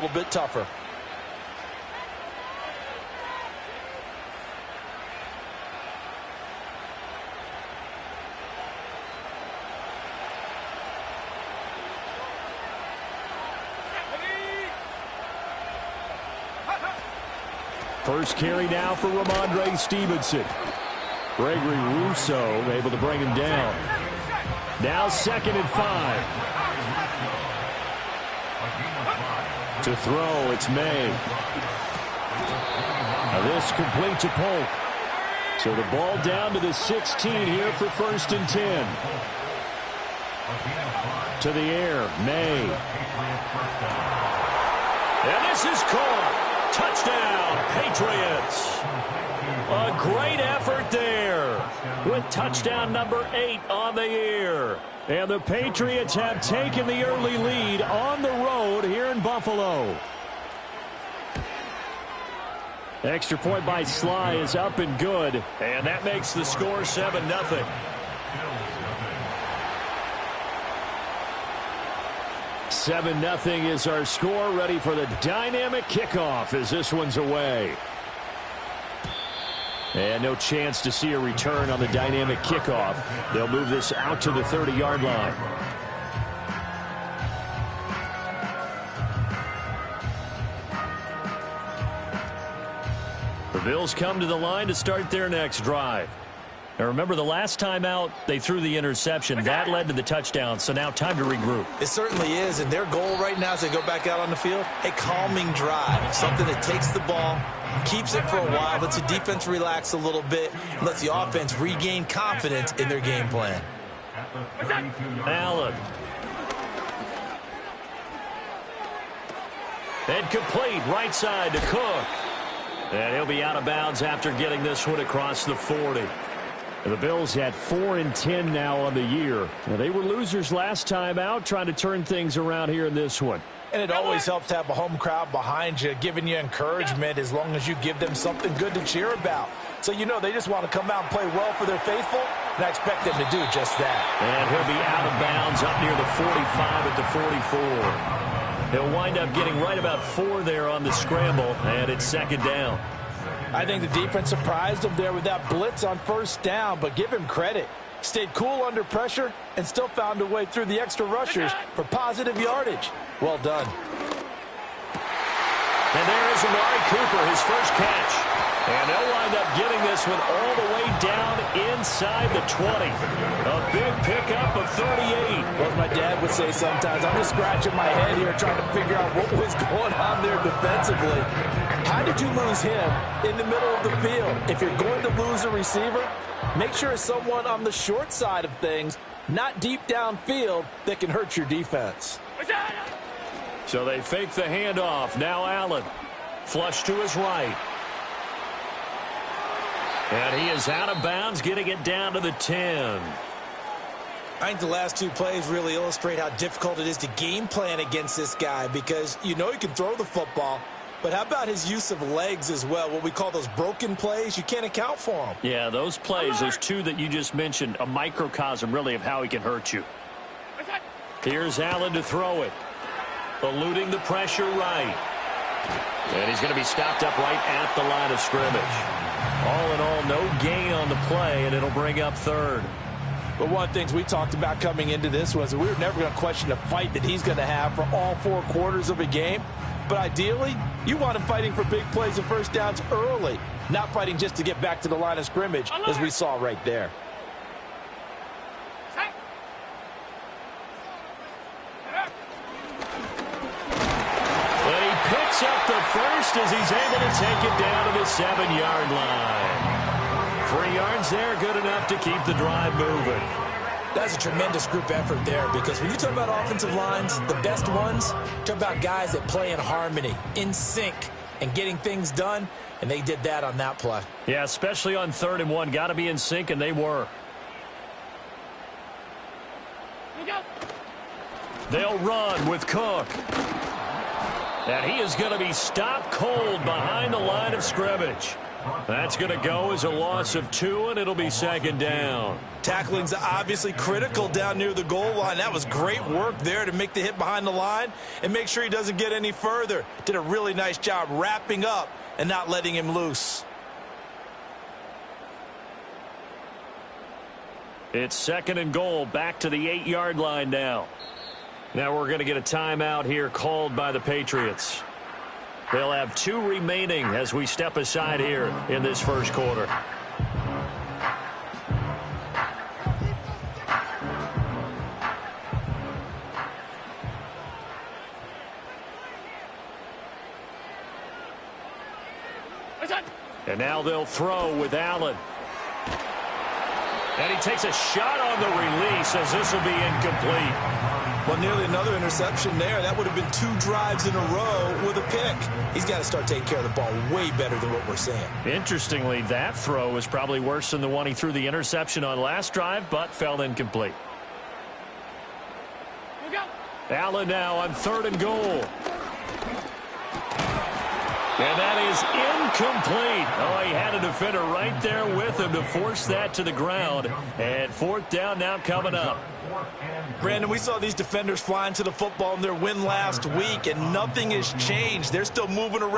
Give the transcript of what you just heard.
A little bit tougher. First carry now for Ramondre Stevenson. Gregory Rousseau able to bring him down. Now 2nd and 5. To throw, it's May. Now this complete to Polk. So the ball down to the 16 here for 1st and 10. To the air, May. And this is caught. Touchdown, Patriots. A great effort there with touchdown number 8 on the year. And the Patriots have taken the early lead on the road here in Buffalo. Extra point by Sly is up and good. And that makes the score 7-0. Seven nothing is our score. Ready for the dynamic kickoff as this one's away. And no chance to see a return on the dynamic kickoff. They'll move this out to the 30-yard line. The Bills come to the line to start their next drive. Now remember, the last time out, they threw the interception. That led to the touchdown, so now time to regroup. It certainly is, and their goal right now as they go back out on the field, a calming drive, something that takes the ball, keeps it for a while, lets the defense relax a little bit, and lets the offense regain confidence in their game plan. Allen. And complete, right side to Cook. And he'll be out of bounds after getting this one across the 40. The Bills had 4-10 now on the year. Well, they were losers last time out, trying to turn things around here in this one. And it always helps to have a home crowd behind you, giving you encouragement as long as you give them something good to cheer about. So you know they just want to come out and play well for their faithful, and I expect them to do just that. And he'll be out of bounds up near the 45 at the 44. He'll wind up getting right about 4 there on the scramble, and it's 2nd down. I think the defense surprised him there with that blitz on 1st down, but give him credit. Stayed cool under pressure and still found a way through the extra rushers for positive yardage. Well done. And there is Amari Cooper, his first catch. And they'll wind up getting this one all the way down inside the 20. A big pickup of 38. Well, as my dad would say sometimes, I'm just scratching my head here trying to figure out what was going on there defensively. How did you lose him in the middle of the field? If you're going to lose a receiver, make sure it's someone on the short side of things, not deep downfield, that can hurt your defense. So they fake the handoff. Now Allen. Flush to his right. And he is out of bounds, getting it down to the 10. I think the last 2 plays really illustrate how difficult it is to game plan against this guy, because you know he can throw the football, but how about his use of legs as well? What we call those broken plays, you can't account for them. Yeah, those plays, those 2 that you just mentioned, a microcosm really of how he can hurt you. Here's Allen to throw it. Eluding the pressure right. And he's going to be stopped up right at the line of scrimmage. All in all, no gain on the play, and it'll bring up 3rd. But one of the things we talked about coming into this was that we were never going to question the fight that he's going to have for all 4 quarters of a game. But ideally, you want him fighting for big plays and 1st downs early, not fighting just to get back to the line of scrimmage, as we saw right there. And he picks up the first as he's able to take it down to the 7-yard line. 3 yards there, good enough to keep the drive moving. That's a tremendous group effort there, because when you talk about offensive lines, the best ones, talk about guys that play in harmony, in sync, and getting things done, and they did that on that play. Yeah, especially on 3rd and 1. Got to be in sync, and they were. They'll run with Cook. And he is going to be stopped cold behind the line of scrimmage. That's going to go as a loss of 2, and it'll be 2nd down. Tackling's obviously critical down near the goal line. That was great work there to make the hit behind the line and make sure he doesn't get any further. Did a really nice job wrapping up and not letting him loose. It's 2nd and goal, back to the 8-yard line now. Now we're going to get a timeout here called by the Patriots. They'll have 2 remaining as we step aside here in this first quarter. And now they'll throw with Allen. And he takes a shot on the release as this will be incomplete. Well, nearly another interception there. That would have been 2 drives in a row with a pick. He's got to start taking care of the ball way better than what we're seeing. Interestingly, that throw was probably worse than the one he threw the interception on last drive, but fell incomplete. Allen now on 3rd and goal. And that is incomplete. Oh, he had a defender right there with him to force that to the ground. And 4th down now coming up. Brandon, we saw these defenders flying to the football in their win last week, and nothing has changed. They're still moving around.